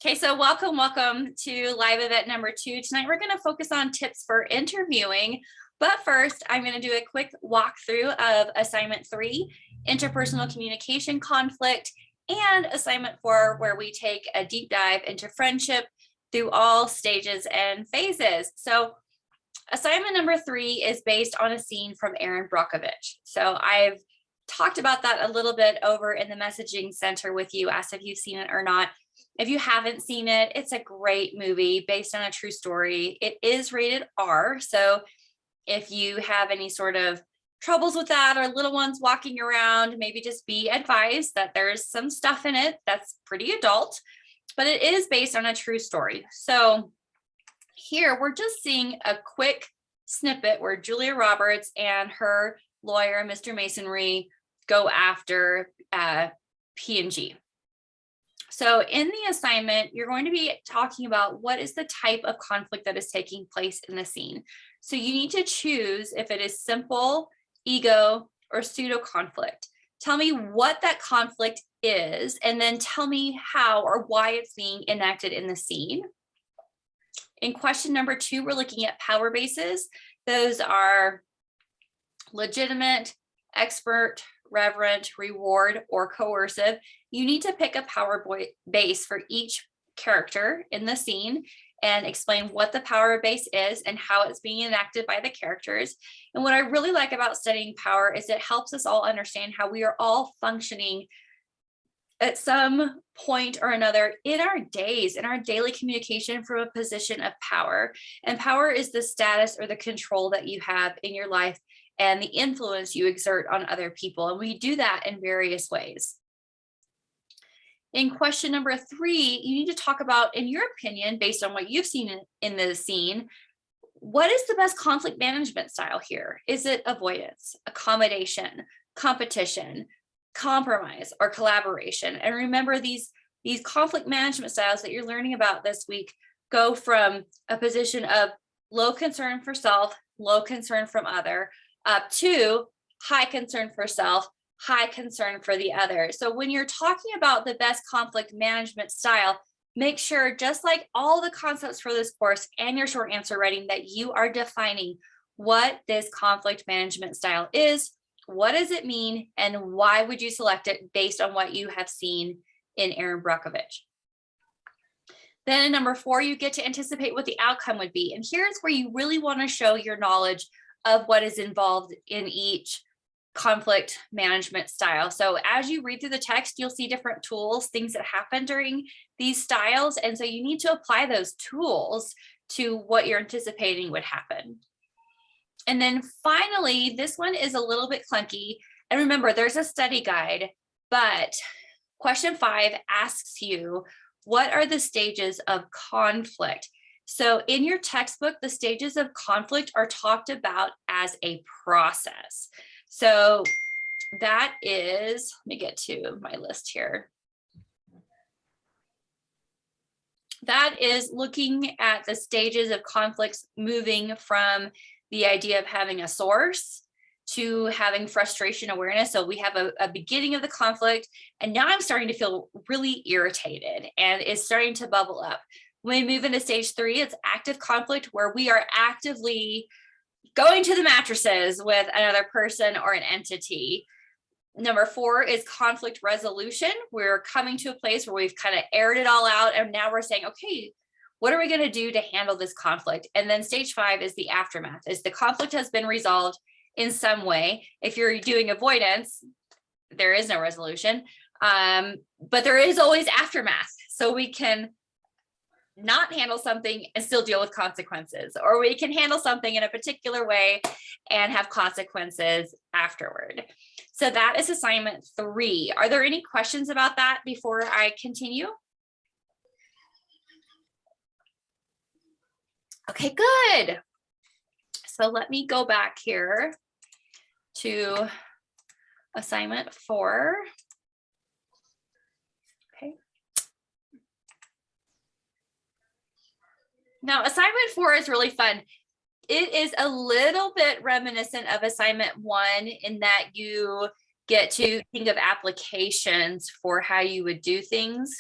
Okay, so welcome to live event number 2. Tonight we're going to focus on tips for interviewing, but first I'm going to do a quick walkthrough of assignment 3, interpersonal communication conflict, and assignment 4, where we take a deep dive into friendship through all stages and phases. So assignment number 3 is based on a scene from Erin Brockovich. So I've talked about that a little bit over in the messaging center with you, asked if you've seen it or not. If you haven't seen it, it's a great movie based on a true story. It is rated R. So if you have any sort of troubles with that or little ones walking around, maybe just be advised that there's some stuff in it that's pretty adult, but it is based on a true story. So here we're just seeing a quick snippet where Julia Roberts and her lawyer, Mr. Masonry, go after P&G. So in the assignment, you're going to be talking about what is the type of conflict that is taking place in the scene. So you need to choose if it is simple, ego, or pseudo conflict. Tell me what that conflict is, and then tell me how or why it's being enacted in the scene. In question number 2, we're looking at power bases. Those are legitimate, expert, reverent, reward, or coercive. You need to pick a power base for each character in the scene and explain what the power base is and how it's being enacted by the characters. And what I really like about studying power is it helps us all understand how we are all functioning at some point or another in our days, in our daily communication from a position of power. And power is the status or the control that you have in your life and the influence you exert on other people. And we do that in various ways. In question number 3, you need to talk about, in your opinion, based on what you've seen in the scene, what is the best conflict management style here? Is it avoidance, accommodation, competition, compromise, or collaboration? And remember, these conflict management styles that you're learning about this week go from a position of low concern for self, low concern from other, up to high concern for self, high concern for the other. So when you're talking about the best conflict management style, make sure, just like all the concepts for this course and your short answer writing, that you are defining what this conflict management style is, what does it mean, and why would you select it based on what you have seen in Erin Brockovich. Then in number 4, you get to anticipate what the outcome would be. And here's where you really want to show your knowledge of what is involved in each conflict management style. So as you read through the text, you'll see different tools, things that happen during these styles. And so you need to apply those tools to what you're anticipating would happen. And then finally, this one is a little bit clunky. And remember, there's a study guide, but question 5 asks you, what are the stages of conflict? So in your textbook, the stages of conflict are talked about as a process. So that is, let me get to my list here. That is looking at the stages of conflicts, moving from the idea of having a source to having frustration awareness. So we have a beginning of the conflict, and now I'm starting to feel really irritated and it's starting to bubble up. When we move into stage 3, it's active conflict, where we are actively going to the mattresses with another person or an entity. Number 4 is conflict resolution. We're coming to a place where we've kind of aired it all out, and now we're saying, okay, what are we going to do to handle this conflict? And then stage 5 is the aftermath, is the conflict has been resolved in some way. If you're doing avoidance, there is no resolution, but there is always aftermath. So we can not handle something and still deal with consequences, or we can handle something in a particular way and have consequences afterward. So that is assignment 3. Are there any questions about that before I continue? Okay, good. So let me go back here to assignment 4. Okay. Now, assignment 4 is really fun. It is a little bit reminiscent of assignment 1 in that you get to think of applications for how you would do things.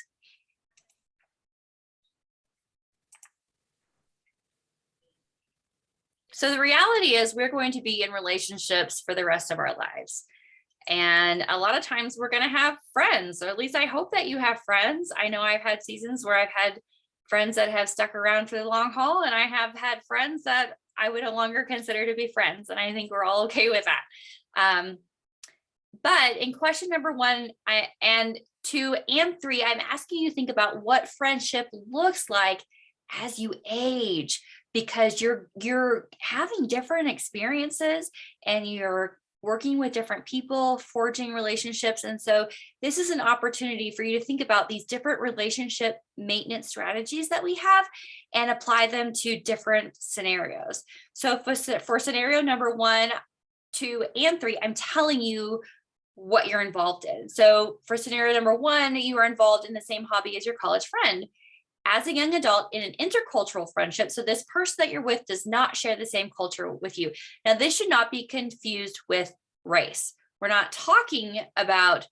So the reality is we're going to be in relationships for the rest of our lives. And a lot of times we're going to have friends, or at least I hope that you have friends. I know I've had seasons where I've had friends that have stuck around for the long haul, and I have had friends that I would no longer consider to be friends. And I think we're all okay with that. But in question number 1 and 2 and 3, I'm asking you to think about what friendship looks like as you age, because you're having different experiences and you're working with different people, forging relationships. And so this is an opportunity for you to think about these different relationship maintenance strategies that we have and apply them to different scenarios. So for scenario number 1, 2, and 3, I'm telling you what you're involved in. So for scenario number 1, you are involved in the same hobby as your college friend. As a young adult in an intercultural friendship, so this person that you're with does not share the same culture with you. Now, this should not be confused with race. We're not talking about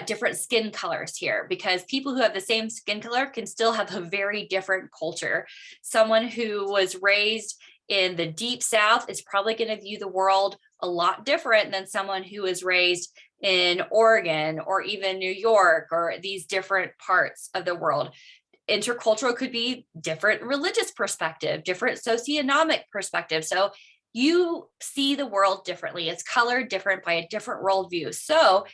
different skin colors here, because people who have the same skin color can still have a very different culture. Someone who was raised in the deep South is probably going to view the world a lot different than someone who was raised in Oregon or even New York or these different parts of the world. Intercultural could be different religious perspective, different socioeconomic perspective. So you see the world differently. It's colored different by a different worldview. So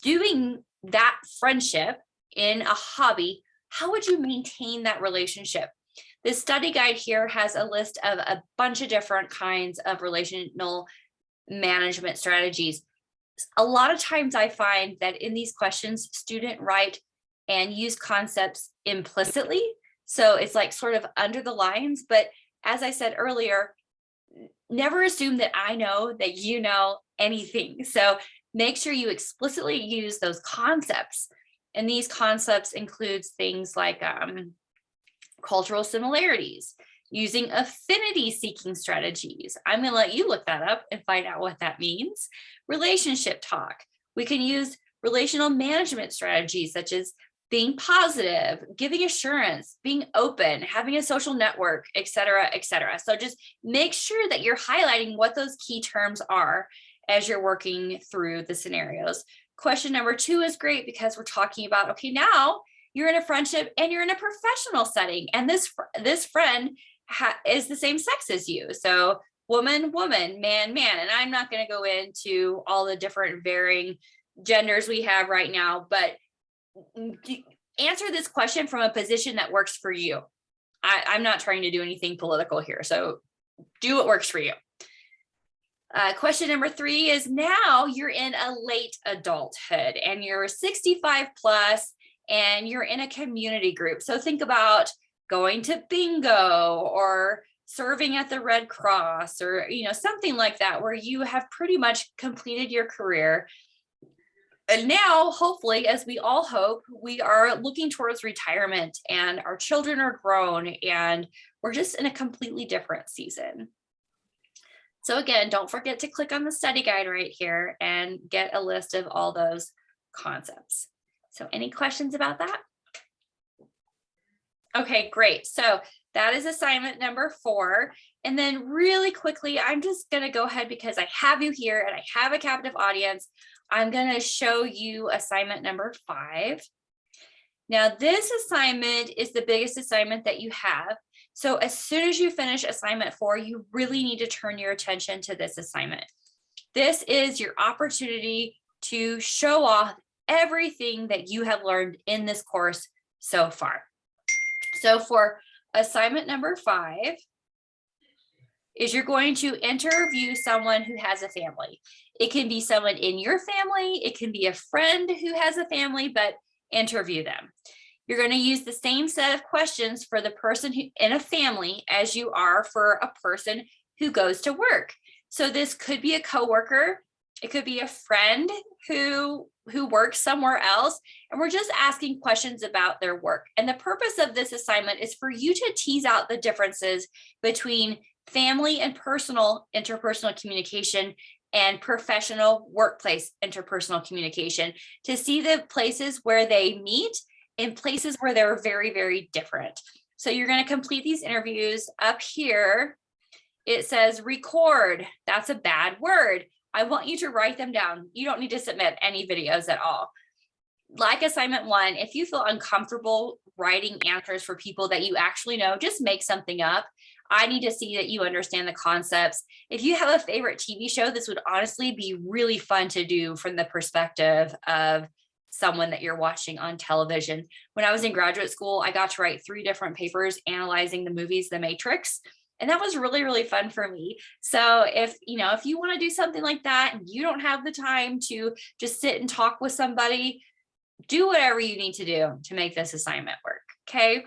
doing that friendship in a hobby, how would you maintain that relationship? This study guide here has a list of a bunch of different kinds of relational management strategies. A lot of times I find that in these questions, students write and use concepts implicitly. So it's like sort of under the lines. But as I said earlier, never assume that I know that you know anything. So make sure you explicitly use those concepts. And these concepts includes things like cultural similarities, using affinity seeking strategies. I'm going to let you look that up and find out what that means. Relationship talk. We can use relational management strategies such as being positive, giving assurance, being open, having a social network, et cetera, et cetera. So just make sure that you're highlighting what those key terms are as you're working through the scenarios. Question number 2 is great because we're talking about, okay, now you're in a friendship and you're in a professional setting, and this friend is the same sex as you. So woman, woman, man, man. And I'm not going to go into all the different varying genders we have right now, but answer this question from a position that works for you. I'm not trying to do anything political here, so do what works for you. Question number 3 is, now you're in a late adulthood and you're 65 plus and you're in a community group. So think about going to bingo or serving at the Red Cross or something like that, where you have pretty much completed your career. And now, hopefully, as we all hope, we are looking towards retirement and our children are grown and we're just in a completely different season. So again, don't forget to click on the study guide right here and get a list of all those concepts. So any questions about that? Okay, great. So that is assignment number 4. And then really quickly, I'm just going to go ahead because I have you here and I have a captive audience. I'm going to show you assignment number 5. Now, this assignment is the biggest assignment that you have. So as soon as you finish assignment 4, you really need to turn your attention to this assignment. This is your opportunity to show off everything that you have learned in this course so far. So for assignment number 5, is you're going to interview someone who has a family. It can be someone in your family, it can be a friend who has a family, but interview them. You're going to use the same set of questions for the person who in a family as you are for a person who goes to work. So this could be a coworker, it could be a friend who works somewhere else, and we're just asking questions about their work. And the purpose of this assignment is for you to tease out the differences between family and personal interpersonal communication and professional workplace interpersonal communication, to see the places where they meet and places where they're very, very different. So you're going to complete these interviews up here It says record. That's a bad word. I want you to write them down. You don't need to submit any videos at all. Like assignment 1, if you feel uncomfortable writing answers for people that you actually know, just make something up. I need to see that you understand the concepts. If you have a favorite TV show, this would honestly be really fun to do from the perspective of someone that you're watching on television. When I was in graduate school, I got to write 3 different papers analyzing the movies The Matrix. And that was really, really fun for me. So if you want to do something like that and you don't have the time to just sit and talk with somebody, do whatever you need to do to make this assignment work. Okay.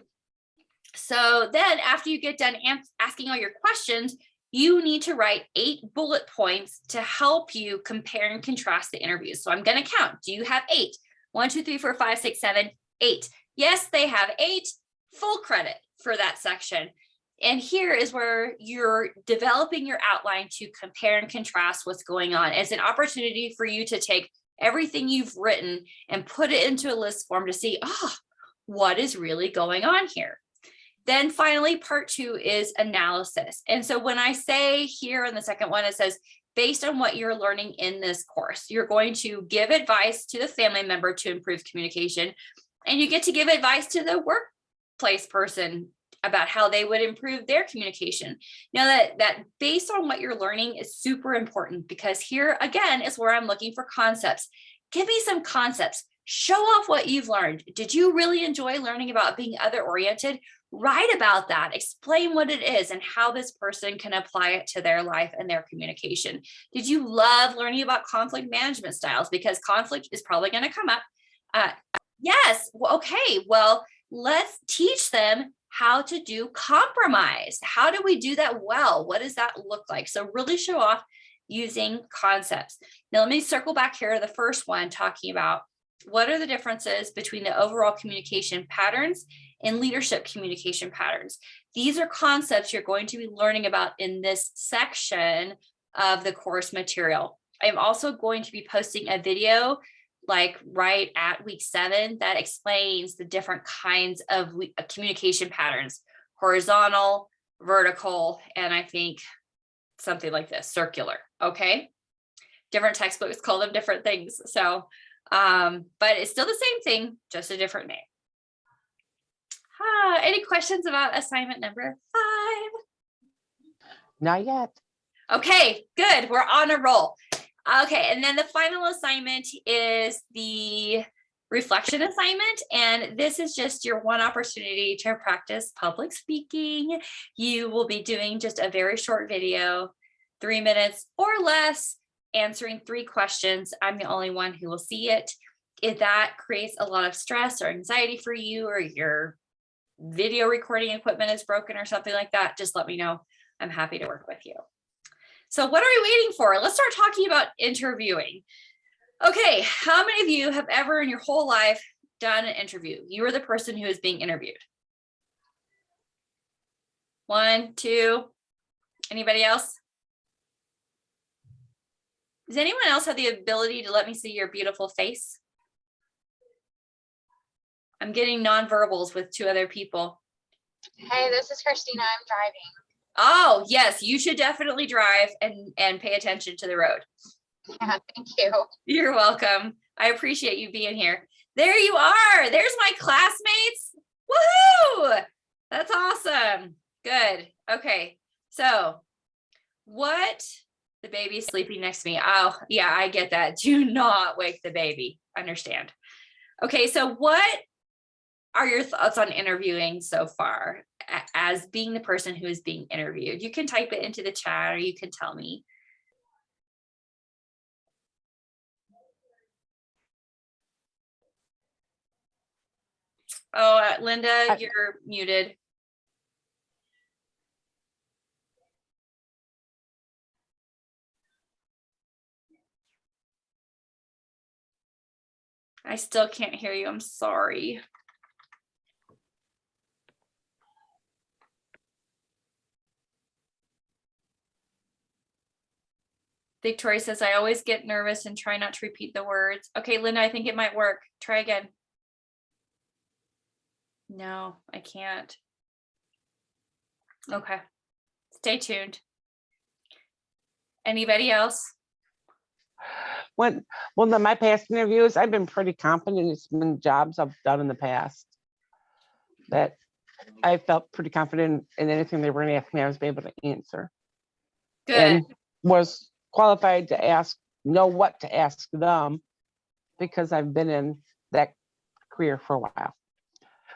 So then after you get done asking all your questions, you need to write 8 bullet points to help you compare and contrast the interviews. So I'm going to count. Do you have 8? 1, 2, 3, 4, 5, 6, 7, 8. Yes, they have 8. Full credit for that section. And here is where you're developing your outline to compare and contrast what's going on. It's an opportunity for you to take everything you've written and put it into a list form to see, what is really going on here. Then finally, part 2 is analysis. And so when I say here in the second one, it says, based on what you're learning in this course, you're going to give advice to the family member to improve communication, and you get to give advice to the workplace person about how they would improve their communication. Now that based on what you're learning is super important, because here again is where I'm looking for concepts. Give me some concepts. Show off what you've learned. Did you really enjoy learning about being other-oriented? Write about that. Explain what it is and how this person can apply it to their life and their communication. Did you love learning about conflict management styles? Because conflict is probably going to come up. Yes. Okay. Well, let's teach them how to do compromise. How do we do that well? What does that look like? So really show off using concepts. Now let me circle back here to the first one, talking about what are the differences between the overall communication patterns and leadership communication patterns. These are concepts you're going to be learning about in this section of the course material. I'm also going to be posting a video like right at week 7 that explains the different kinds of communication patterns: horizontal, vertical, and I think something like this, circular. Okay. Different textbooks call them different things. So, but it's still the same thing, just a different name. Any questions about assignment number 5? Not yet. Okay, good. We're on a roll. Okay, and then the final assignment is the reflection assignment. And this is just your one opportunity to practice public speaking. You will be doing just a very short video, 3 minutes or less, answering 3 questions. I'm the only one who will see it. If that creates a lot of stress or anxiety for you, or your video recording equipment is broken or something like that, just let me know. I'm happy to work with you. So what are we waiting for? Let's start talking about interviewing. Okay, how many of you have ever in your whole life done an interview? You are the person who is being interviewed. 1, 2, anybody else? Does anyone else have the ability to let me see your beautiful face? I'm getting nonverbals with 2 other people. Hey, this is Christina. I'm driving. Oh, yes, you should definitely drive and pay attention to the road. Yeah, thank you. You're welcome. I appreciate you being here. There you are. There's my classmates. Woohoo! That's awesome. Good. Okay. So the baby's sleeping next to me. Oh, yeah, I get that. Do not wake the baby. Understand. Okay. So what are your thoughts on interviewing so far as being the person who is being interviewed? You can type it into the chat or you can tell me. Oh, Linda, you're muted. I still can't hear you. I'm sorry. Victoria says, I always get nervous and try not to repeat the words. Okay, Linda, I think it might work. Try again. No, I can't. Okay, stay tuned. Anybody else? My past interviews, I've been pretty confident. It's been jobs I've done in the past that I felt pretty confident in anything they were going to ask me, I was able to answer. Good. And was qualified to know what to ask them because I've been in that career for a while.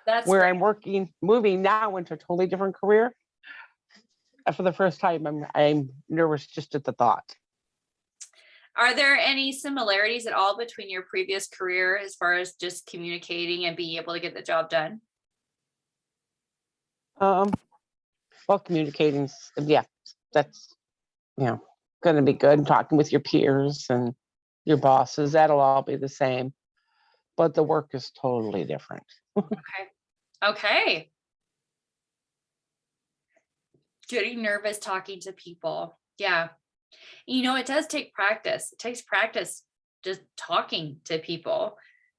That's Where great. I'm moving now into a totally different career. For the first time, I'm nervous just at the thought. Are there any similarities at all between your previous career as far as just communicating and being able to get the job done? Well, communicating, yeah, that's, going to be good. Talking with your peers and your bosses, that'll all be the same. But the work is totally different. Okay. Getting nervous talking to people. Yeah. It does take practice. It takes practice just talking to people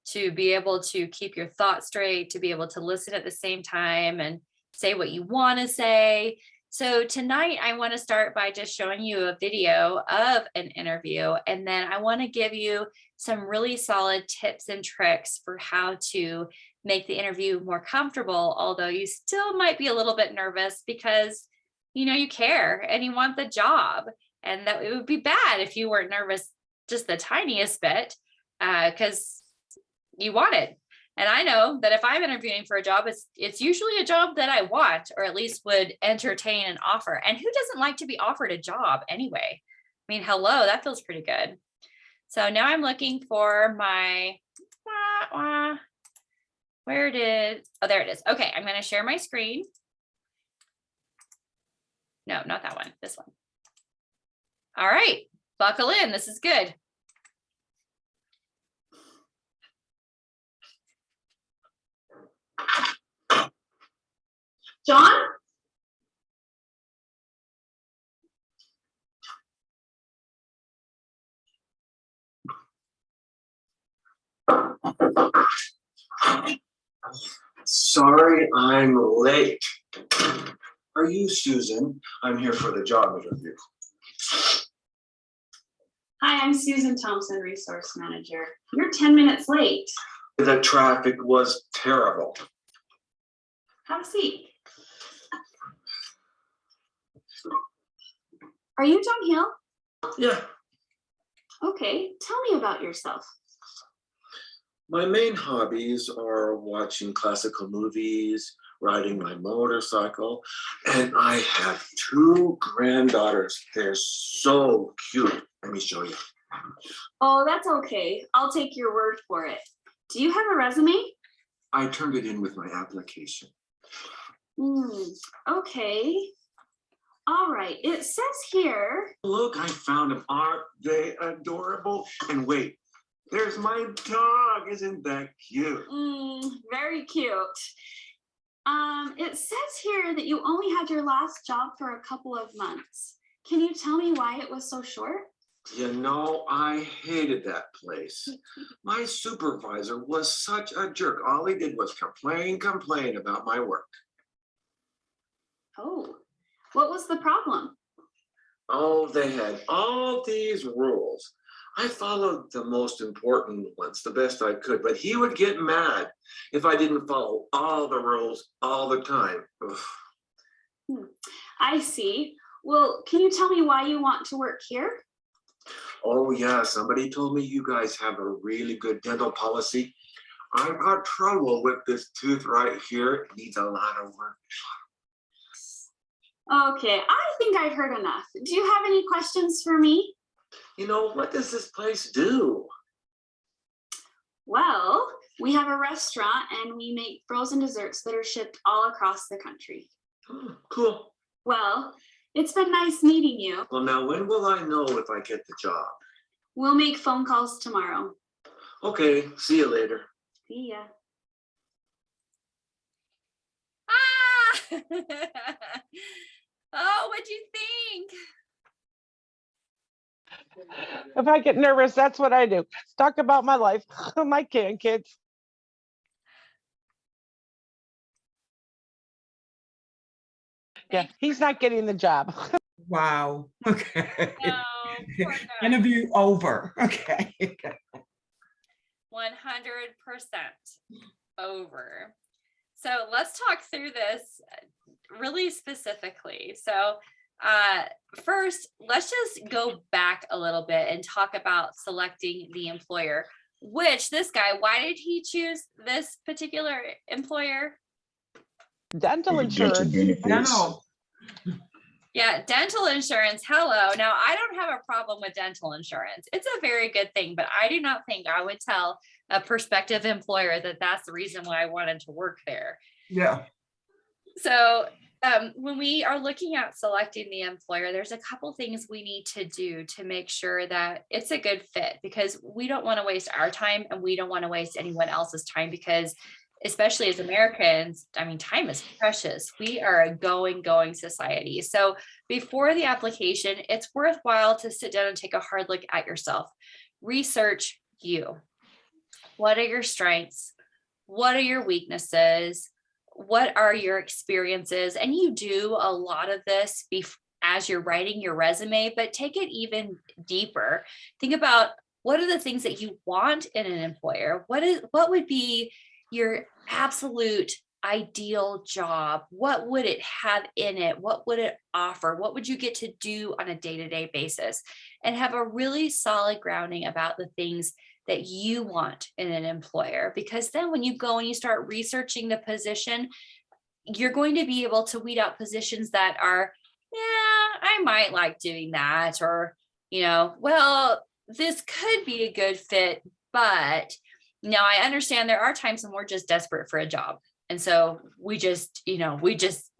to be able to keep your thoughts straight, to be able to listen at the same time and say what you want to say. So tonight I want to start by just showing you a video of an interview, and then I want to give you some really solid tips and tricks for how to make the interview more comfortable, although you still might be a little bit nervous because you care and you want the job. And that it would be bad if you weren't nervous just the tiniest bit, because you want it. And I know that if I'm interviewing for a job, it's usually a job that I want, or at least would entertain an offer. And who doesn't like to be offered a job anyway? I mean, hello, that feels pretty good. So now I'm looking for my, oh, there it is. Okay, I'm going to share my screen. No, not that one, this one. All right, buckle in. This is good. John? Sorry, I'm late. Are you Susan? I'm here for the job interview. Hi, I'm Susan Thompson, Resource Manager. You're 10 minutes late. The traffic was terrible. Have a seat. Are you John Hill? Yeah, Okay, tell me about yourself. my main hobbies are watching classical movies, riding my motorcycle, and I have 2 granddaughters. They're so cute. Let me show you. Oh, that's okay. I'll take your word for it. Do you have a resume? I turned it in with my application. Okay. All right, it says here. Look, I found them. Aren't they adorable? And wait, there's my dog. Isn't that cute? Very cute. It says here that you only had your last job for a couple of months. Can you tell me why it was so short? I hated that place. My supervisor was such a jerk. All he did was complain about my work. Oh, what was the problem? Oh, they had all these rules. I followed the most important ones the best I could, but he would get mad if I didn't follow all the rules all the time. Ugh. I see. Well, can you tell me why you want to work here? Oh yeah, somebody told me you guys have a really good dental policy. I've got trouble with this tooth right here. It needs a lot of work. Okay, I think I've heard enough. Do you have any questions for me? What does this place do? Well, we have a restaurant and we make frozen desserts that are shipped all across the country. Oh, cool. Well, it's been nice meeting you. Well, now when will I know if I get the job? We'll make phone calls tomorrow. Okay, see you later. See ya. Oh, what'd you think? If I get nervous, that's what I do. Talk about my life, my kids. Yeah, he's not getting the job. Wow. Okay. No. We're good. Interview over. Okay. 100% over. So let's talk through this really specifically. So first, let's just go back a little bit and talk about selecting the employer. Which this guy, why did he choose this particular employer? Dental insurance. Dental. Yeah, dental insurance. Hello. Now, I don't have a problem with dental insurance. It's a very good thing, but I do not think I would tell a prospective employer that that's the reason why I wanted to work there. Yeah. So when we are looking at selecting the employer, there's a couple things we need to do to make sure that it's a good fit, because we don't want to waste our time and we don't want to waste anyone else's time, because especially as Americans, I mean, time is precious. We are a going society. So before the application, it's worthwhile to sit down and take a hard look at yourself. Research you. What are your strengths? What are your weaknesses? What are your experiences? And you do a lot of this as you're writing your resume, but take it even deeper. Think about, what are the things that you want in an employer? What would be your absolute ideal job? What would it have in it? What would it offer? What would you get to do on a day-to-day basis? And have a really solid grounding about the things that you want in an employer, because then when you go and you start researching the position, you're going to be able to weed out positions that are, yeah, I might like doing that, or, well, this could be a good fit, but now I understand there are times when we're just desperate for a job. And so we just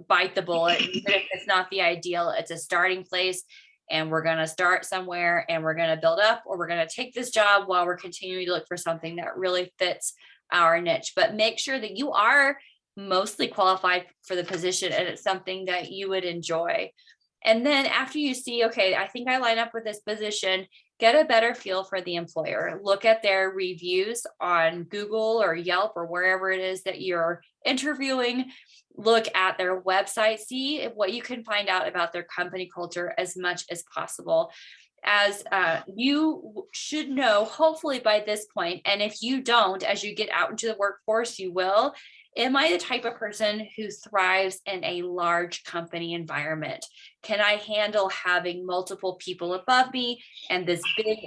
bite the bullet. Even if it's not the ideal, it's a starting place. And we're going to start somewhere and we're going to build up, or we're going to take this job while we're continuing to look for something that really fits our niche. But make sure that you are mostly qualified for the position and it's something that you would enjoy. And then after you see, okay, I think I line up with this position, get a better feel for the employer. Look at their reviews on Google or Yelp or wherever it is that you're interviewing. Look at their website, see what you can find out about their company culture as much as possible. As you should know, hopefully by this point, and if you don't, as you get out into the workforce, you will. Am I the type of person who thrives in a large company environment? Can I handle having multiple people above me and this big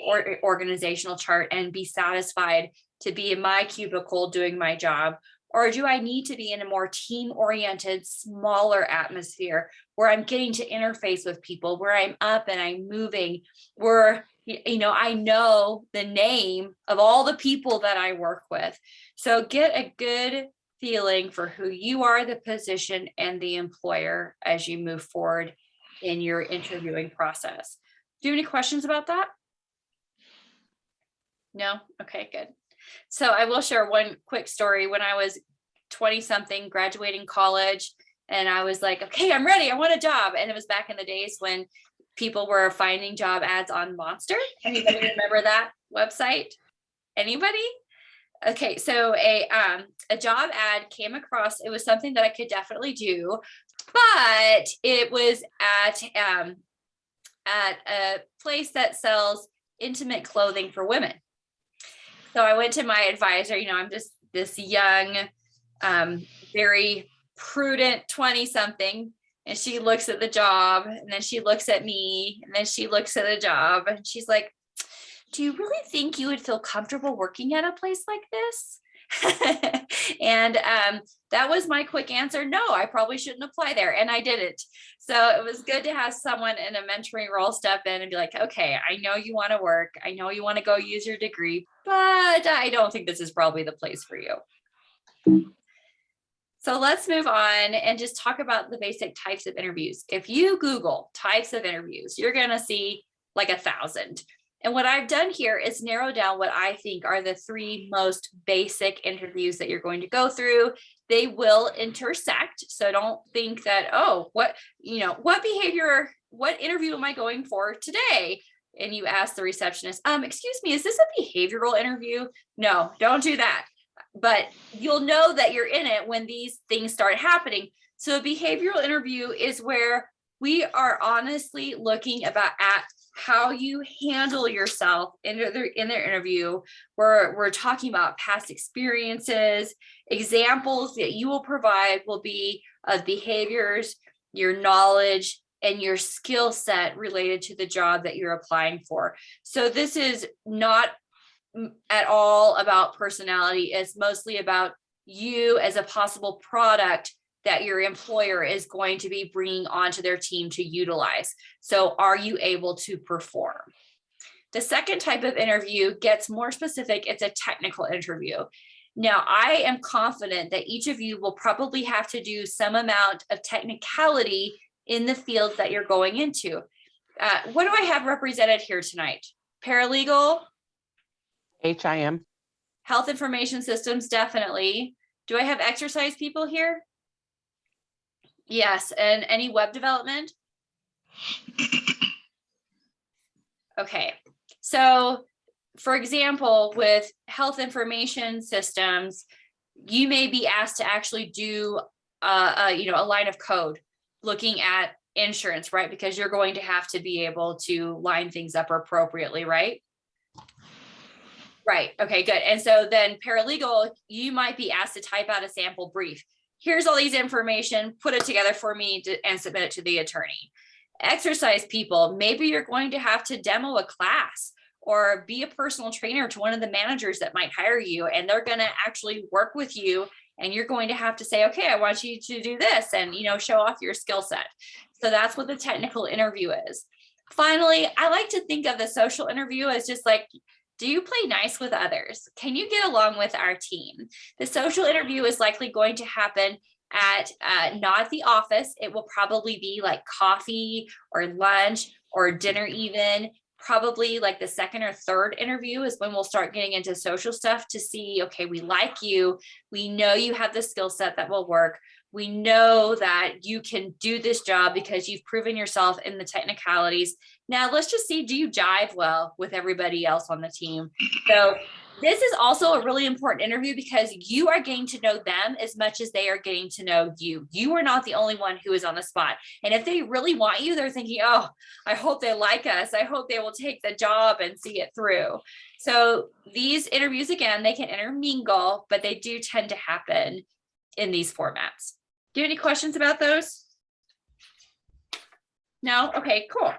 organizational chart and be satisfied to be in my cubicle doing my job? Or do I need to be in a more team-oriented, smaller atmosphere where I'm getting to interface with people, where I'm up and I'm moving, where I know the name of all the people that I work with? So get a good feeling for who you are, the position, and the employer as you move forward in your interviewing process. Do you have any questions about that? No? Okay, good. So I will share one quick story. When I was 20 something, graduating college, and I was like, okay, I'm ready. I want a job. And it was back in the days when people were finding job ads on Monster. Anybody remember that website? Anybody? Okay, so a job ad came across. It was something that I could definitely do, but it was at a place that sells intimate clothing for women. So I went to my advisor. I'm just this young, very prudent 20-something, and she looks at the job, and then she looks at me, and then she looks at the job, and she's like, do you really think you would feel comfortable working at a place like this? And that was my quick answer. No, I probably shouldn't apply there. And I didn't. So it was good to have someone in a mentoring role step in and be like, okay, I know you want to work. I know you want to go use your degree, but I don't think this is probably the place for you. So let's move on and just talk about the basic types of interviews. If you Google types of interviews, you're going to see like 1,000. And what I've done here is narrow down what I think are the 3 most basic interviews that you're going to go through. They will intersect. So don't think that, oh, what interview am I going for today? And you ask the receptionist, excuse me, is this a behavioral interview? No, don't do that. But you'll know that you're in it when these things start happening. So a behavioral interview is where we are honestly looking at how you handle yourself in their interview. We're talking about past experiences. Examples that you will provide will be of behaviors, your knowledge, and your skill set related to the job that you're applying for. So this is not at all about personality. It's mostly about you as a possible product that your employer is going to be bringing onto their team to utilize. So are you able to perform? The second type of interview gets more specific. It's a technical interview. Now, I am confident that each of you will probably have to do some amount of technicality in the fields that you're going into. What do I have represented here tonight? Paralegal, HIM. health information systems, definitely. Do I have exercise people here? Yes, and any web development? Okay, so for example, with health information systems, you may be asked to actually do a line of code looking at insurance, right? Because you're going to have to be able to line things up appropriately, right? Right, okay, good. And so then paralegal, you might be asked to type out a sample brief. Here's all these information, put it together for me and submit it to the attorney. Exercise people, maybe you're going to have to demo a class or be a personal trainer to one of the managers that might hire you, and they're going to actually work with you, and you're going to have to say, okay, I want you to do this and, show off your skill set. So that's what the technical interview is. Finally, I like to think of the social interview as just like, do you play nice with others? Can you get along with our team? The social interview is likely going to happen at not the office. It will probably be like coffee or lunch or dinner even. Probably like the second or third interview is when we'll start getting into social stuff to see, okay, we like you. We know you have the skill set that will work. We know that you can do this job because you've proven yourself in the technicalities. Now let's just see, do you jive well with everybody else on the team? So this is also a really important interview because you are getting to know them as much as they are getting to know you. You are not the only one who is on the spot. And if they really want you, they're thinking, oh, I hope they like us. I hope they will take the job and see it through. So these interviews, again, they can intermingle, but they do tend to happen in these formats. Do you have any questions about those? No? Okay, cool.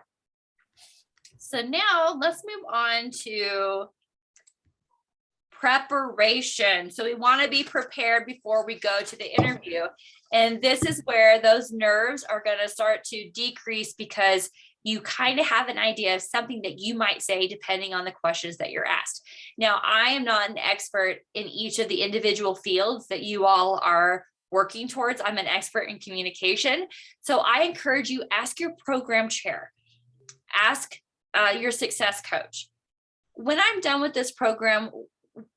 So now let's move on to preparation. So we want to be prepared before we go to the interview. And this is where those nerves are going to start to decrease because you kind of have an idea of something that you might say depending on the questions that you're asked. Now, I am not an expert in each of the individual fields that you all are working towards. I'm an expert in communication. So I encourage you, ask your program chair, ask your success coach. When I'm done with this program,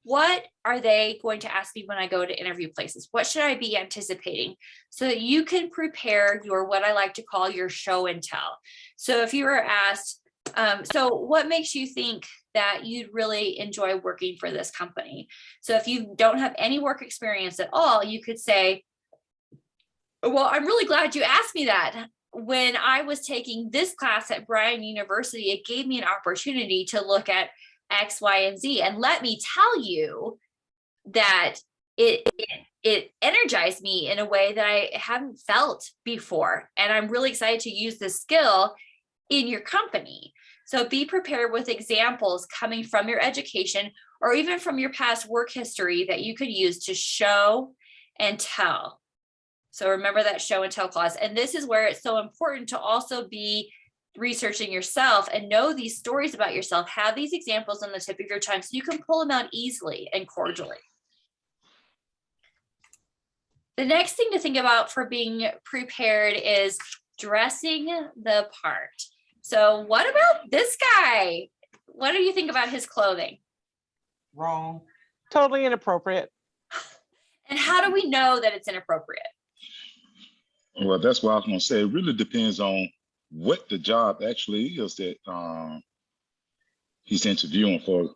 what are they going to ask me when I go to interview places? What should I be anticipating so that you can prepare your, what I like to call your show and tell. So if you were asked, so what makes you think that you'd really enjoy working for this company? So if you don't have any work experience at all, you could say, well, I'm really glad you asked me that. When I was taking this class at Bryan University, it gave me an opportunity to look at X, Y, and Z. And let me tell you that it energized me in a way that I haven't felt before. And I'm really excited to use this skill in your company. So be prepared with examples coming from your education or even from your past work history that you could use to show and tell. So remember that show and tell clause. And this is where it's so important to also be researching yourself and know these stories about yourself. Have these examples on the tip of your tongue so you can pull them out easily and cordially. The next thing to think about for being prepared is dressing the part. So what about this guy? What do you think about his clothing? Wrong. Totally inappropriate. And how do we know that it's inappropriate? Well, that's what I was going to say. It really depends on what the job actually is that he's interviewing for.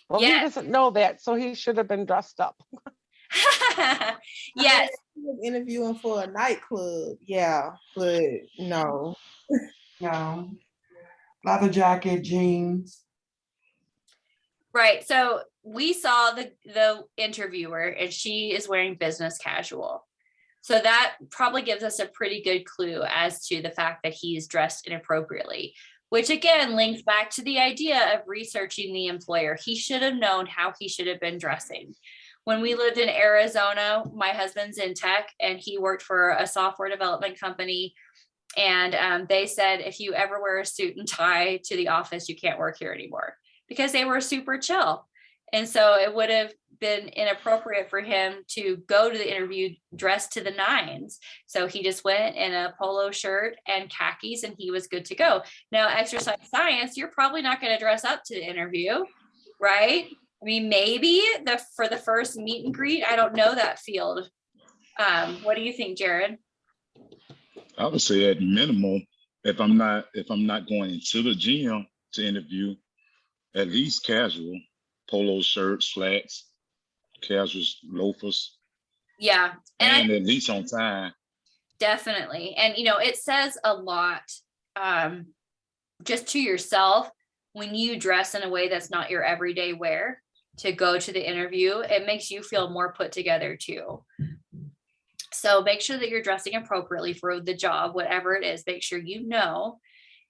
Well, Yes. he doesn't know that, so he should have been dressed up. Yes. He was interviewing for a nightclub, yeah, but no. No. Leather jacket, jeans. Right. So we saw the interviewer and she is wearing business casual. So that probably gives us a pretty good clue as to the fact that he's dressed inappropriately, which again links back to the idea of researching the employer. He should have known how he should have been dressing. When we lived in Arizona, my husband's in tech and he worked for a software development company. And they said, if you ever wear a suit and tie to the office, you can't work here anymore because they were super chill. And so it would have been inappropriate for him to go to the interview dressed to the nines. So he just went in a polo shirt and khakis and he was good to go. Now, exercise science, you're probably not going to dress up to the interview, right? I mean, maybe for the first meet and greet, I don't know that field. What do you think, Jared? I would say at minimum, if I'm not going into the gym to interview, at least casual, polo shirts, slacks, casual loafers, Yeah. and at least on time. Definitely. And, it says a lot just to yourself when you dress in a way that's not your everyday wear to go to the interview. It makes you feel more put together too. So make sure that you're dressing appropriately for the job, whatever it is, make sure you know.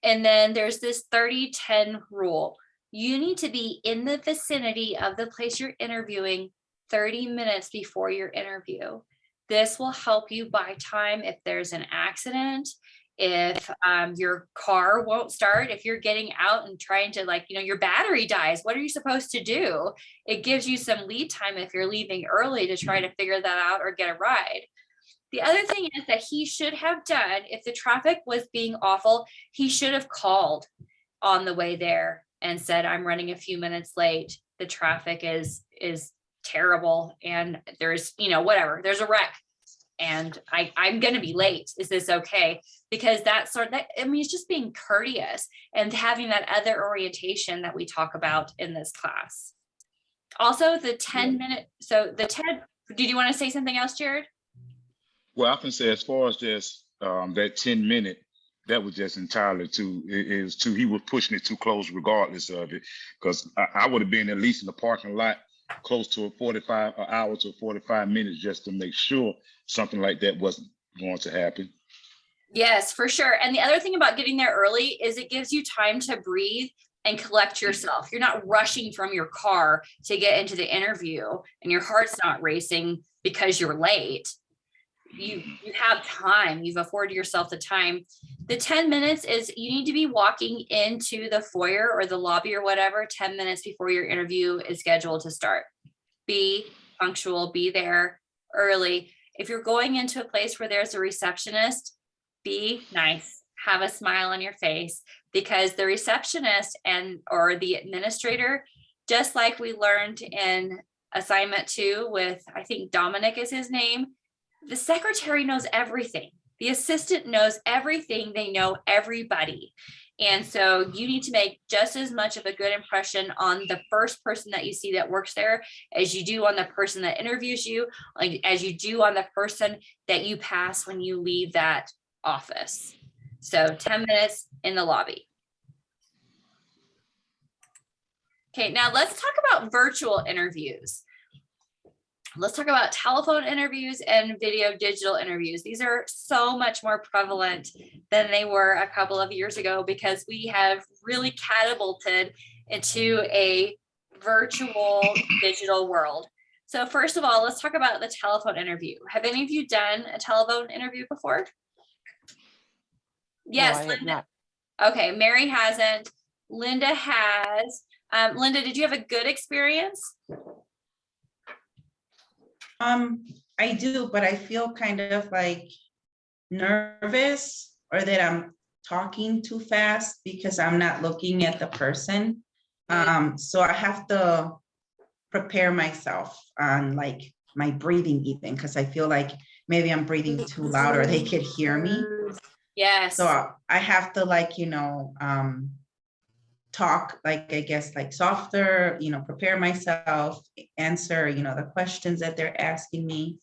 And then there's this 30-10 rule. You need to be in the vicinity of the place you're interviewing 30 minutes before your interview. This will help you buy time if there's an accident, if your car won't start, if you're getting out and trying to your battery dies, what are you supposed to do? It gives you some lead time if you're leaving early to try to figure that out or get a ride. The other thing is that he should have done, if the traffic was being awful, he should have called on the way there and said, I'm running a few minutes late. The traffic is terrible. And there's, whatever, there's a wreck and I'm going to be late. Is this okay? Because it's just being courteous and having that other orientation that we talk about in this class. Also the 10-minute. So did you want to say something else, Jared? Well, I can say as far as just that 10-minute, that was just entirely he was pushing it too close regardless of it. Because I would have been at least in the parking lot close to an hour to 45 minutes just to make sure something like that wasn't going to happen. Yes, for sure. And the other thing about getting there early is it gives you time to breathe and collect yourself. You're not rushing from your car to get into the interview and your heart's not racing because you're late. You have time. You've afforded yourself the time. The 10 minutes is you need to be walking into the foyer or the lobby or whatever 10 minutes before your interview is scheduled to start. Be punctual, be there early. If you're going into a place where there's a receptionist, be nice, have a smile on your face, because the receptionist or the administrator, just like we learned in assignment 2 with, I think Dominic is his name, the secretary knows everything. The assistant knows everything. They know everybody. And so you need to make just as much of a good impression on the first person that you see that works there as you do on the person that interviews you, as you do on the person that you pass when you leave that office. So 10 minutes in the lobby. Okay, now let's talk about virtual interviews. Let's talk about telephone interviews and video digital interviews. These are so much more prevalent than they were a couple of years ago because we have really catapulted into a virtual digital world. So first of all, let's talk about the telephone interview. Have any of you done a telephone interview before? Yes, No, I have not. Okay, Mary hasn't. Linda has. Linda, did you have a good experience? I do, but I feel kind of like nervous or that I'm talking too fast because I'm not looking at the person. So I have to prepare myself on like my breathing even, because I feel like maybe I'm breathing too loud or they could hear me. Yes. So I have to talk like, I guess, like softer, prepare myself, answer, the questions that they're asking me.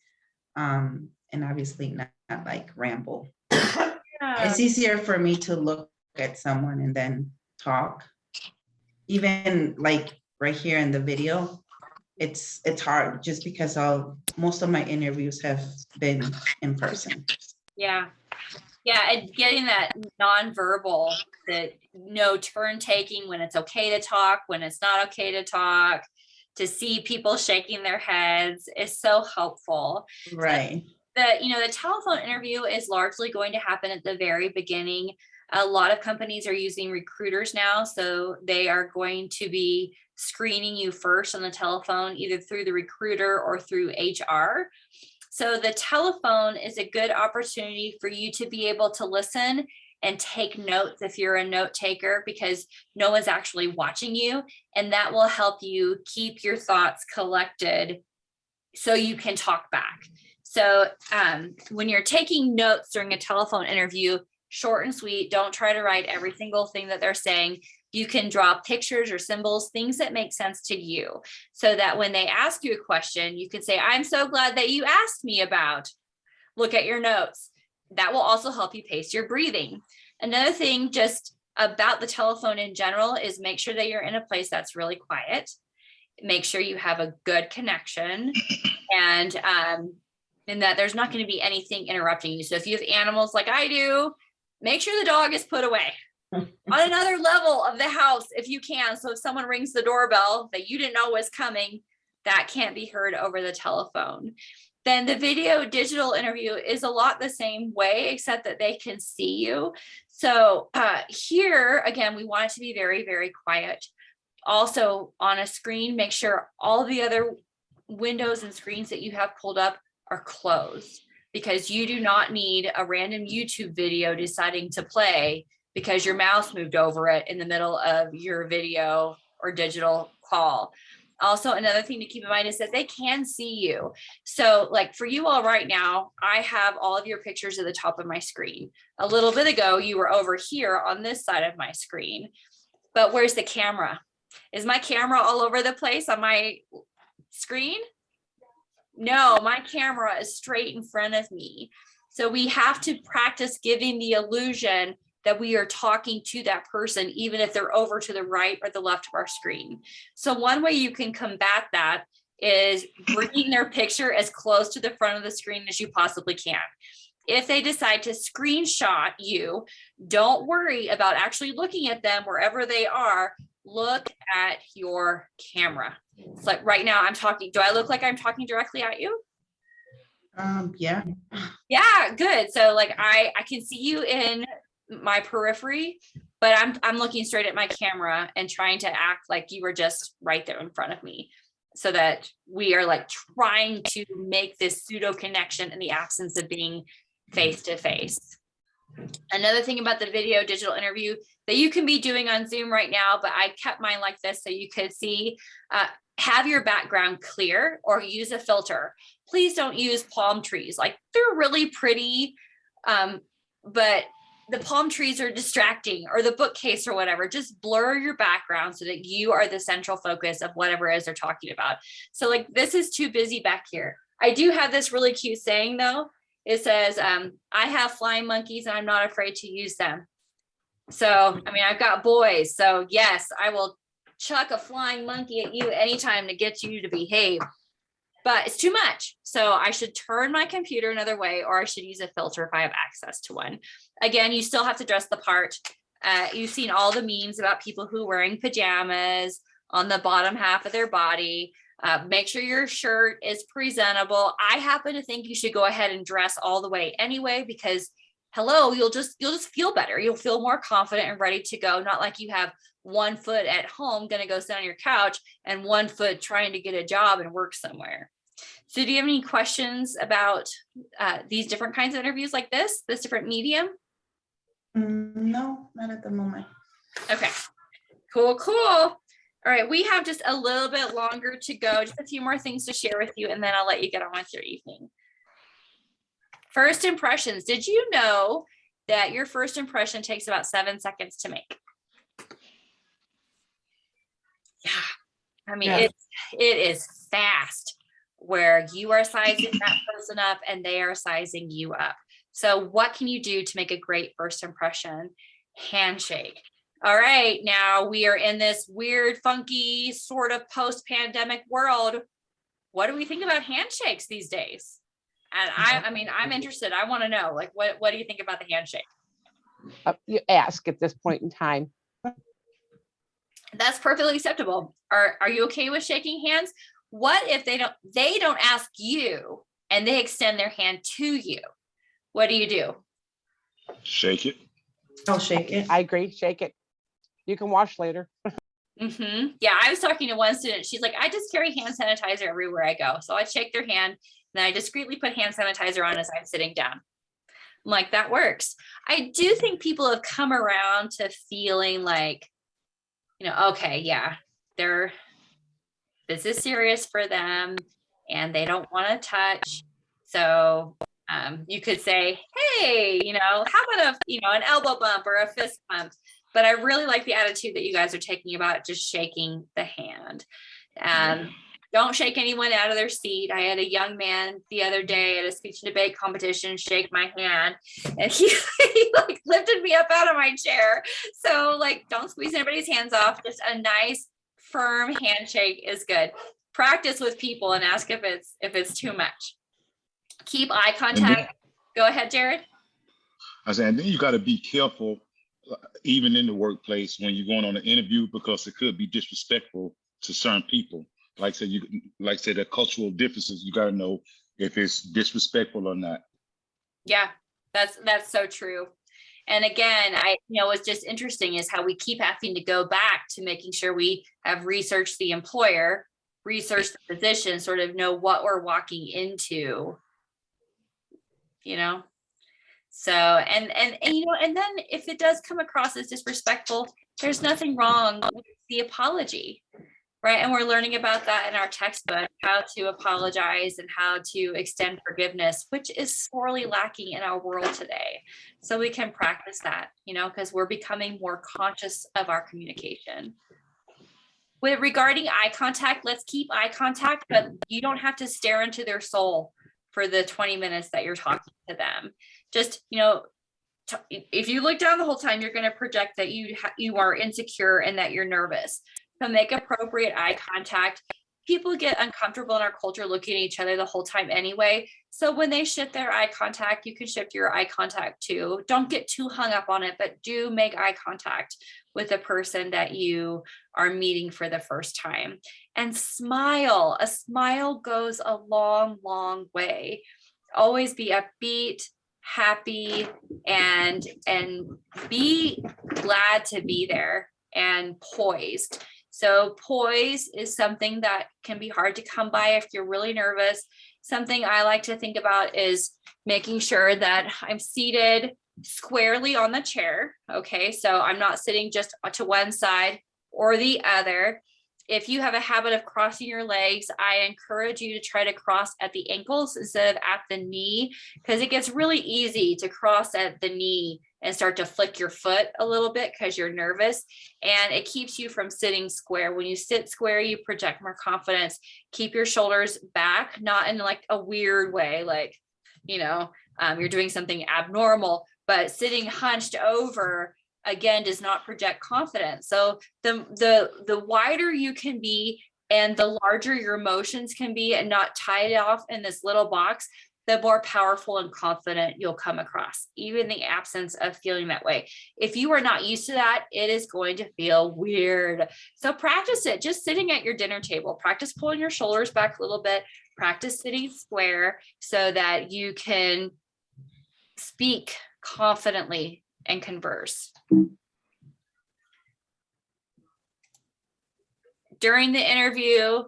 And obviously not like ramble. Yeah. It's easier for me to look at someone and then talk. Even like right here in the video, it's hard just because most of my interviews have been in person. Yeah. Yeah, and getting that nonverbal, that no turn taking when it's okay to talk, when it's not okay to talk, to see people shaking their heads is so helpful. Right. The telephone interview is largely going to happen at the very beginning. A lot of companies are using recruiters now, so they are going to be screening you first on the telephone, either through the recruiter or through HR. So the telephone is a good opportunity for you to be able to listen and take notes if you're a note taker, because no one's actually watching you, and that will help you keep your thoughts collected so you can talk back. So when you're taking notes during a telephone interview, short and sweet, don't try to write every single thing that they're saying. You can draw pictures or symbols, things that make sense to you, so that when they ask you a question, you can say, I'm so glad that you asked me about. Look at your notes. That will also help you pace your breathing. Another thing just about the telephone in general is make sure that you're in a place that's really quiet. Make sure you have a good connection, and that there's not going to be anything interrupting you. So if you have animals like I do, make sure the dog is put away on another level of the house if you can. So if someone rings the doorbell that you didn't know was coming, that can't be heard over the telephone. Then the video digital interview is a lot the same way, except that they can see you. So here, again, we want it to be very, very quiet. Also on a screen, make sure all the other windows and screens that you have pulled up are closed, because you do not need a random YouTube video deciding to play because your mouse moved over it in the middle of your video or digital call. Also, another thing to keep in mind is that they can see you. So like for you all right now, I have all of your pictures at the top of my screen. A little bit ago, you were over here on this side of my screen, but where's the camera? Is my camera all over the place on my screen? No, my camera is straight in front of me. So we have to practice giving the illusion that we are talking to that person, even if they're over to the right or the left of our screen. So one way you can combat that is bringing their picture as close to the front of the screen as you possibly can. If they decide to screenshot you, don't worry about actually looking at them wherever they are. Look at your camera. It's like right now I'm talking. Do I look like I'm talking directly at you? Yeah. Yeah, good. So like I can see you in my periphery, but I'm looking straight at my camera and trying to act like you were just right there in front of me, so that we are like trying to make this pseudo connection in the absence of being face to face. Another thing about the video digital interview that you can be doing on Zoom right now, but I kept mine like this so you could see, have your background clear or use a filter. Please don't use palm trees. Like they're really pretty, but the palm trees are distracting, or the bookcase or whatever. Just blur your background so that you are the central focus of whatever it is they're talking about. So like this is too busy back here. I do have this really cute saying though. It says, I have flying monkeys and I'm not afraid to use them. So, I mean, I've got boys. So yes, I will chuck a flying monkey at you anytime to get you to behave, but it's too much. So I should turn my computer another way, or I should use a filter if I have access to one. Again, you still have to dress the part. You've seen all the memes about people who are wearing pajamas on the bottom half of their body. Make sure your shirt is presentable. I happen to think you should go ahead and dress all the way anyway, because hello, you'll just feel better. You'll feel more confident and ready to go. Not like you have one foot at home, going to go sit on your couch, and one foot trying to get a job and work somewhere. So do you have any questions about these different kinds of interviews like this different medium? No, not at the moment. Okay, cool. All right, we have just a little bit longer to go, just a few more things to share with you, and then I'll let you get on with your evening. First impressions. Did you know that your first impression takes about 7 seconds to make? Yeah, I mean, Yeah. it is fast, where you are sizing that person up and they are sizing you up. So what can you do to make a great first impression? handshake. All right, now we are in this weird, funky sort of post-pandemic world. What do we think about handshakes these days? And I mean, I'm interested. I want to know, like, what do you think about the handshake? You ask at this point in time. That's perfectly acceptable. Are you okay with shaking hands? What if they don't ask you and they extend their hand to you? What do? Shake it. I'll shake it. I agree, shake it. You can wash later. Yeah, I was talking to one student. She's like, I just carry hand sanitizer everywhere I go. So I shake their hand, and then I discreetly put hand sanitizer on as I'm sitting down. I'm like, that works. I do think people have come around to feeling like, okay, yeah, this is serious for them and they don't want to touch. So you could say, hey, how about an elbow bump or a fist bump? But I really like the attitude that you guys are taking about just shaking the hand. Don't shake anyone out of their seat. I had a young man the other day at a speech and debate competition shake my hand, and he like lifted me up out of my chair. So like, don't squeeze anybody's hands off. Just a nice, firm handshake is good. Practice with people and ask if it's too much. Keep eye contact. Go ahead, Jared. I said, and then you got to be careful, even in the workplace, when you're going on an interview, because it could be disrespectful to certain people. Like I said, the cultural differences, you got to know if it's disrespectful or not. Yeah, that's so true. And again, what's just interesting is how we keep having to go back to making sure we have researched the employer, researched the position, sort of know what we're walking into, So, and then if it does come across as disrespectful, there's nothing wrong with the apology, right? And we're learning about that in our textbook, how to apologize and how to extend forgiveness, which is sorely lacking in our world today. So we can practice that, because we're becoming more conscious of our communication. Regarding eye contact, let's keep eye contact, but you don't have to stare into their soul for the 20 minutes that you're talking to them. Just, if you look down the whole time, you're going to project that you are insecure and that you're nervous. So make appropriate eye contact. People get uncomfortable in our culture looking at each other the whole time anyway. So when they shift their eye contact, you can shift your eye contact too. Don't get too hung up on it, but do make eye contact with the person that you are meeting for the first time. And smile. A smile goes a long, long way. Always be upbeat, happy, and be glad to be there and poised. So poise is something that can be hard to come by if you're really nervous. Something I like to think about is making sure that I'm seated squarely on the chair. Okay, so I'm not sitting just to one side or the other. If you have a habit of crossing your legs, I encourage you to try to cross at the ankles instead of at the knee, because it gets really easy to cross at the knee and start to flick your foot a little bit because you're nervous, and it keeps you from sitting square. When you sit square, you project more confidence. Keep your shoulders back, not in like a weird way, like, you're doing something abnormal, but sitting hunched over again does not project confidence. So the wider you can be and the larger your emotions can be and not tied off in this little box, the more powerful and confident you'll come across, even in the absence of feeling that way. If you are not used to that, it is going to feel weird. So practice it, just sitting at your dinner table. Practice pulling your shoulders back a little bit. Practice sitting square so that you can speak confidently and converse. During the interview,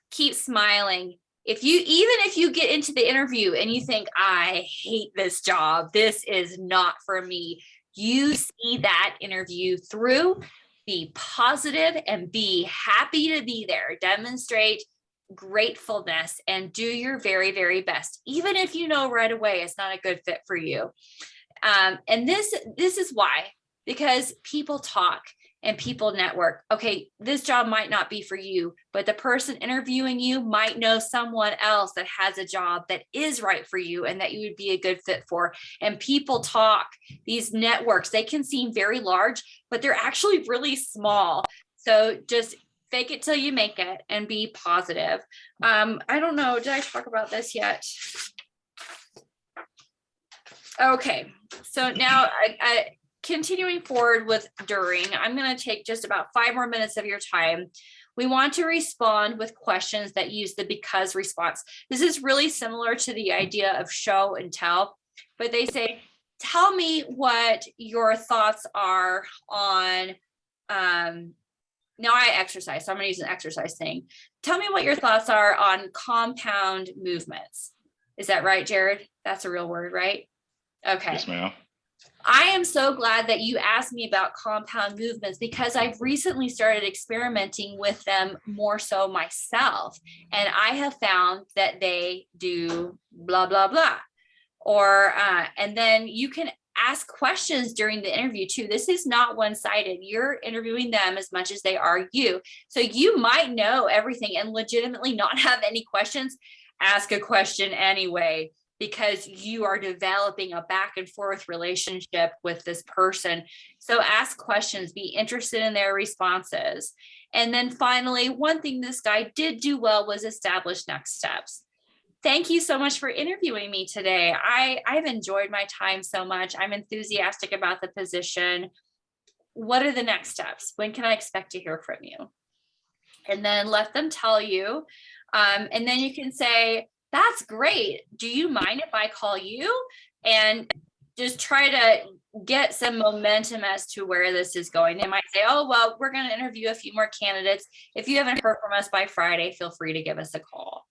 keep smiling. If you get into the interview and you think, I hate this job, this is not for me, you see that interview through, be positive and be happy to be there. Demonstrate gratefulness and do your very, very best, even if you know right away it's not a good fit for you. And this is why, because people talk. and people network. Okay, this job might not be for you, but the person interviewing you might know someone else that has a job that is right for you and that you would be a good fit for. And people talk, these networks, they can seem very large, but they're actually really small. So just fake it till you make it and be positive. I don't know, did I talk about this yet? Okay, so now continuing forward with during, I'm going to take just about 5 more minutes of your time. We want to respond with questions that use the because response. This is really similar to the idea of show and tell, but they say, tell me what your thoughts are on, now I exercise, so I'm going to use an exercise thing. Tell me what your thoughts are on compound movements. Is that right, Jared? That's a real word, right? Okay. Yes, ma'am. I am so glad that you asked me about compound movements because I've recently started experimenting with them more so myself. And I have found that they do blah, blah, blah. Or, and then you can ask questions during the interview too. This is not one-sided. You're interviewing them as much as they are you. So you might know everything and legitimately not have any questions. Ask a question anyway, because you are developing a back and forth relationship with this person. So ask questions, be interested in their responses. And then finally, one thing this guy did do well was establish next steps. Thank you so much for interviewing me today. I've enjoyed my time so much. I'm enthusiastic about the position. What are the next steps? When can I expect to hear from you? And then let them tell you. And then you can say, that's great. Do you mind if I call you? And just try to get some momentum as to where this is going. They might say, oh, well, we're going to interview a few more candidates. If you haven't heard from us by Friday, feel free to give us a call.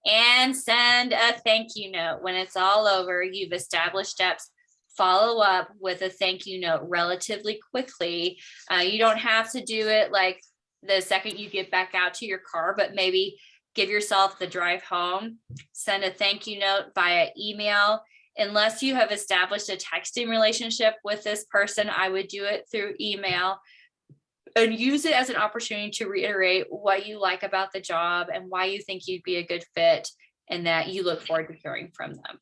And send a thank you note. When it's all over, you've established steps. Follow up with a thank you note relatively quickly. You don't have to do it like the second you get back out to your car, but maybe give yourself the drive home. Send a thank you note via email. Unless you have established a texting relationship with this person, I would do it through email. And use it as an opportunity to reiterate what you like about the job and why you think you'd be a good fit and that you look forward to hearing from them.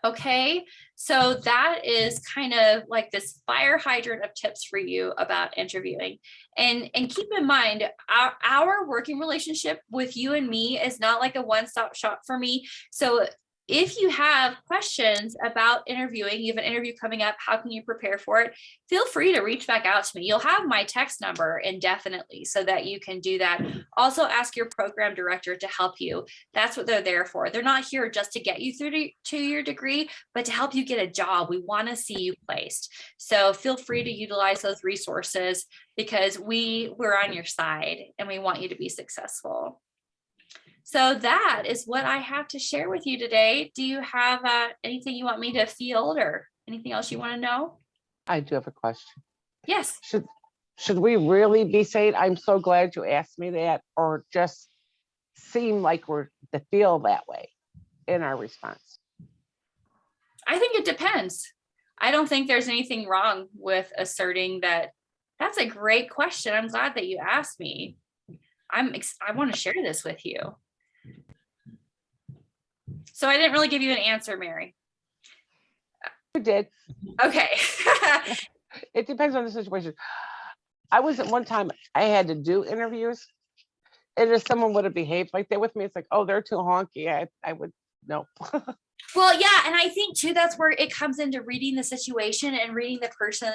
Okay, so that is kind of like this fire hydrant of tips for you about interviewing. And keep in mind, our working relationship with you and me is not like a one-stop shop for me. So if you have questions about interviewing, you have an interview coming up, how can you prepare for it? Feel free to reach back out to me. You'll have my text number indefinitely so that you can do that. Also ask your program director to help you. That's what they're there for. They're not here just to get you through to your degree, but to help you get a job. We want to see you placed. So feel free to utilize those resources because we're on your side and we want you to be successful. So that is what I have to share with you today. Do you have anything you want me to field or anything else you want to know? I do have a question. Yes. Should we really be saying, I'm so glad you asked me that, or just seem like we're to feel that way in our response? I think it depends. I don't think there's anything wrong with asserting that. That's a great question. I'm glad that you asked me. I want to share this with you. So I didn't really give you an answer, Mary. You did. Okay. It depends on the situation. I was at one time, I had to do interviews. And if someone would have behaved like that with me, it's like, oh, they're too honky. I would, no. Well, yeah. And I think too, that's where it comes into reading the situation and reading the person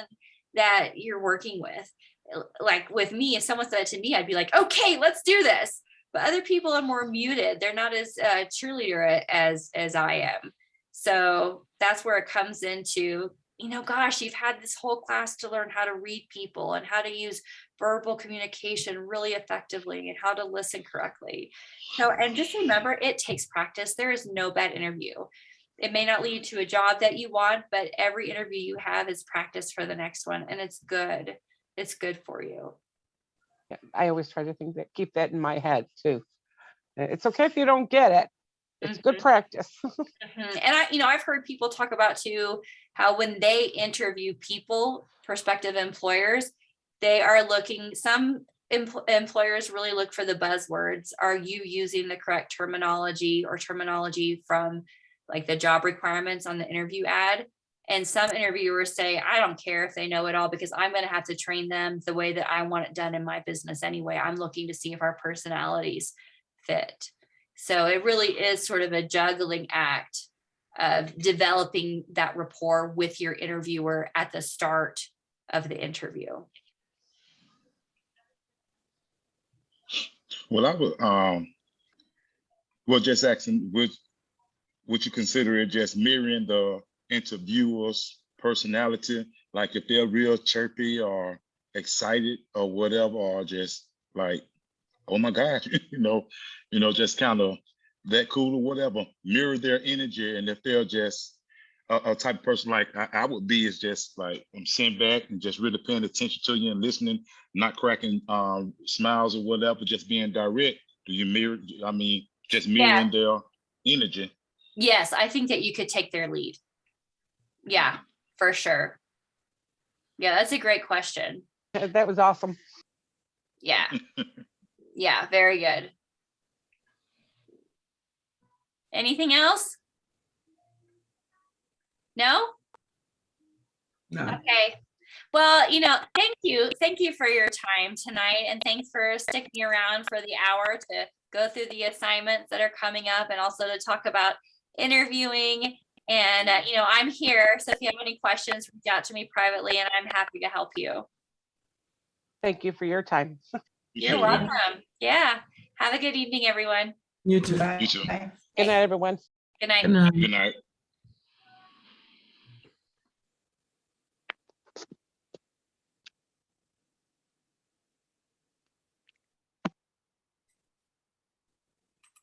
that you're working with. Like with me, if someone said it to me, I'd be like, okay, let's do this. But other people are more muted. They're not as cheerleader as I am. So that's where it comes into, gosh, you've had this whole class to learn how to read people and how to use verbal communication really effectively and how to listen correctly. So, and just remember, it takes practice. There is no bad interview. It may not lead to a job that you want, but every interview you have is practice for the next one. And it's good. It's good for you. I always try to keep that in my head too. It's okay if you don't get it, It's good practice. Mhm. And I've heard people talk about too, how when they interview people, prospective employers, they are looking, some employers really look for the buzzwords. Are you using the correct terminology or terminology from like the job requirements on the interview ad? And some interviewers say, I don't care if they know it all because I'm going to have to train them the way that I want it done in my business anyway. I'm looking to see if our personalities fit. So it really is sort of a juggling act of developing that rapport with your interviewer at the start of the interview. Well, I would, well, just asking, would you consider it just mirroring the interviewer's personality? Like if they're real chirpy or excited or whatever, or just like, oh my God, just kind of that cool or whatever, mirror their energy. And if they're just a type of person like I would be, is just like, I'm sitting back and just really paying attention to you and listening, not cracking smiles or whatever, just being direct. Do you mirror, just mirroring their energy? Yes, I think that you could take their lead. Yeah, for sure. Yeah, that's a great question. That was awesome. Yeah. Yeah, very good. Anything else? No? No. Okay. Well, thank you. Thank you for your time tonight. And thanks for sticking around for the hour to go through the assignments that are coming up and also to talk about interviewing. And, I'm here. So if you have any questions, reach out to me privately and I'm happy to help you. Thank you for your time. You're welcome. Yeah. Have a good evening, everyone. You too. Bye. You too. Bye. Good night, everyone. Good night. Good night. Good night.